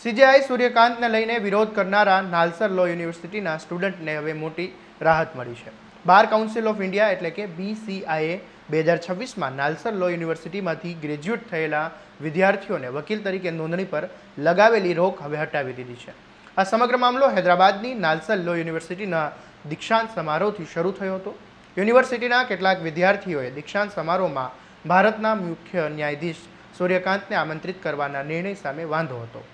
CJI સૂર્યકાંતને લઈને વિરોધ કરનારા નાલસર લો યુનિવર્સિટીના સ્ટુડન્ટને હવે મોટી રાહત મળી છે। બાર કાઉન્સિલ ઓફ ઇન્ડિયા એટલે કે BCIએ 2026માં નાલસર લો યુનિવર્સિટીમાંથી ગ્રેજ્યુએટ થયેલા વિદ્યાર્થીઓને વકીલ તરીકે નોંધણી પર લગાવેલી રોક હવે હટાવી દીધી છે। આ સમગ્ર મામલો હૈદરાબાદની નાલસર લો યુનિવર્સિટીના દીક્ષાંત સમારોહથી શરૂ થયો હતો। યુનિવર્સિટીના કેટલાક વિદ્યાર્થીઓએ દીક્ષાંત સમારોહમાં ભારતના મુખ્ય ન્યાયાધીશ સૂર્યકાંતને આમંત્રિત કરવાના નિર્ણય સામે વાંધો હતો।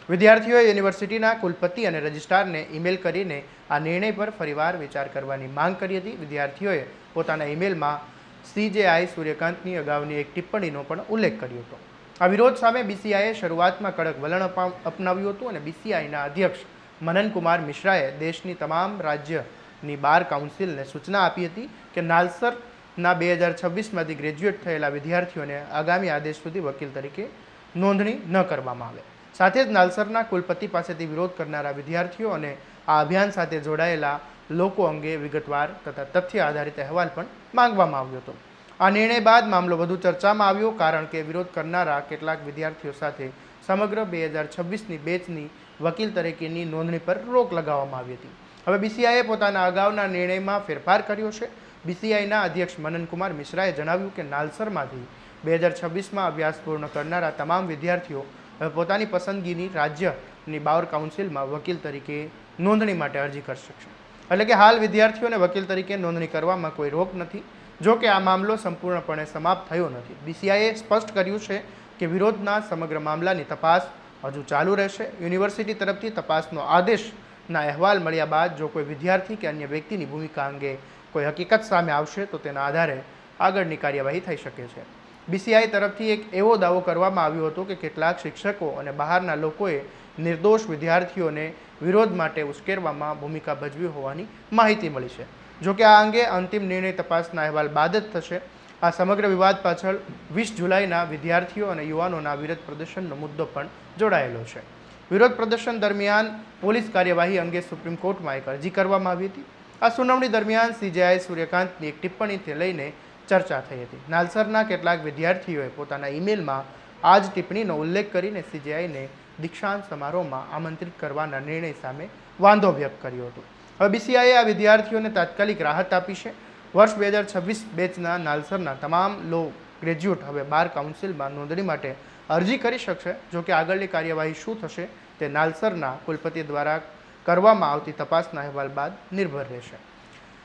વિદ્યાર્થીઓએ યુનિવર્સિટીના કુલપતિ અને રજિસ્ટ્રારને ઈમેલ કરીને આ નિર્ણય પર ફરીવાર વિચાર કરવાની માંગ કરી હતી। વિદ્યાર્થીઓએ પોતાના ઈમેલમાં સીજેઆઈ સૂર્યકાંતની અગાઉની એક ટિપ્પણીનો પણ ઉલ્લેખ કર્યો હતો। આ વિરોધ સામે BCIએ શરૂઆતમાં કડક વલણ અપનાવ્યું હતું અને BCIના અધ્યક્ષ મનન કુમાર મિશ્રાએ દેશની તમામ રાજ્યની બાર કાઉન્સિલને સૂચના આપી હતી કે નાલસરના 2026માંથી ગ્રેજ્યુએટ થયેલા વિદ્યાર્થીઓને આગામી આદેશ સુધી વકીલ તરીકે નોંધણી ન કરવામાં આવે। સાથે જ નાલસરના કુલપતિ પાસેથી વિરોધ કરનારા વિદ્યાર્થીઓ અને આ અભિયાન સાથે જોડાયેલા લોકો અંગે વિગતવાર તથા તથ્ય આધારિત અહેવાલ પણ માંગવામાં આવ્યો હતો। આ નિર્ણય બાદ મામલો વધુ ચર્ચામાં આવ્યો, કારણ કે વિરોધ કરનારા કેટલાક વિદ્યાર્થીઓ સાથે સમગ્ર 2026ની બેચની વકીલ તરીકેની નોંધણી પર રોક લગાવવામાં આવી હતી। હવે BCIએ પોતાના અગાઉના નિર્ણયમાં ફેરફાર કર્યો છે। BCIના અધ્યક્ષ મનન કુમાર મિશ્રાએ જણાવ્યું કે નાલસરમાંથી 2026માં અભ્યાસ પૂર્ણ કરનારા તમામ વિદ્યાર્થીઓ હવે પોતાની પસંદગીની રાજ્યની બાર કાઉન્સિલમાં વકીલ તરીકે નોંધણી માટે અરજી કરી શકશે। એટલે કે હાલ વિદ્યાર્થીઓને વકીલ તરીકે નોંધણી કરવામાં કોઈ રોક નથી। જો કે આ મામલો સંપૂર્ણપણે સમાપ્ત થયો નથી। BCIએ સ્પષ્ટ કર્યું છે કે વિરોધના સમગ્ર મામલાની તપાસ હજુ ચાલુ રહેશે। યુનિવર્સિટી તરફથી તપાસનો આદેશના અહેવાલ મળ્યા બાદ જો કોઈ વિદ્યાર્થી કે અન્ય વ્યક્તિની ભૂમિકા અંગે કોઈ હકીકત સામે આવશે તો તેના આધારે આગળની કાર્યવાહી થઈ શકે છે। BCI તરફથી એક એવો દાવો કરવામાં આવ્યો હતો કે કેટલાક શિક્ષકો અને બહારના લોકોએ નિર્દોષ વિદ્યાર્થીઓને વિરોધ માટે ઉશ્કેરવામાં ભૂમિકા ભજવી હોવાની માહિતી મળી છે। જોકે આ અંગે અંતિમ નિર્ણય તપાસના અહેવાલ બાદ જ થશે। આ સમગ્ર વિવાદ પાછળ 20 જુલાઈના વિદ્યાર્થીઓ અને યુવાનોના વિરોધ પ્રદર્શનનો મુદ્દો પણ જોડાયેલો છે। વિરોધ પ્રદર્શન દરમિયાન પોલીસ કાર્યવાહી અંગે સુપ્રીમ કોર્ટમાં એક અરજી કરવામાં આવી હતી। આ સુનાવણી દરમિયાન સીજેઆઈ સૂર્યકાંતની એક ટિપ્પણીથી લઈને ચર્ચા થઈ હતી। નાલસરના કેટલાક વિદ્યાર્થીઓએ પોતાના ઈમેલમાં આ જ ટિપ્પણીનો ઉલ્લેખ કરીને સીજેઆઈને દીક્ષાંત સમારોહમાં આમંત્રિત કરવાના નિર્ણય સામે વાંધો વ્યક્ત કર્યો હતો। હવે BCIએ આ વિદ્યાર્થીઓને તાત્કાલિક રાહત આપી છે। વર્ષ 2026 બેચના નાલસરના તમામ લો ગ્રેજ્યુએટ હવે બાર કાઉન્સિલમાં નોંધણી માટે અરજી કરી શકશે। જો કે આગળની કાર્યવાહી શું થશે તે નાલસરના કુલપતિ દ્વારા કરવામાં આવતી તપાસના અહેવાલ બાદ નિર્ભર રહેશે।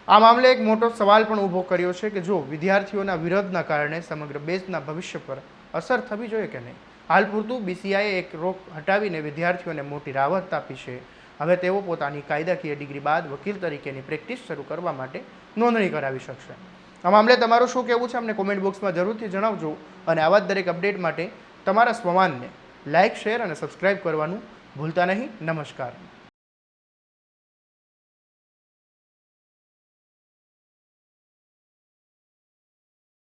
આ મામલે એક મોટો સવાલ પણ ઊભો કર્યો છે કે જો વિદ્યાર્થીઓના વિરોધના કારણે સમગ્ર બેચના ભવિષ્ય પર અસર થવી જોઈએ કે નહીં। હાલ પૂરતું BCIએ એક રોક હટાવીને વિદ્યાર્થીઓને મોટી રાહત આપી છે। હવે તેઓ પોતાની કાયદાકીય ડિગ્રી બાદ વકીલ તરીકેની પ્રેક્ટિસ શરૂ કરવા માટે નોંધણી કરાવી શકશે। આ મામલે તમારું શું કહેવું છે અમને કોમેન્ટ બોક્સમાં જરૂરથી જણાવજો અને આવા જ દરેક અપડેટ માટે તમારા સ્વમાનને લાઇક, શેર અને સબસ્ક્રાઇબ કરવાનું ભૂલતા નહીં। નમસ્કાર।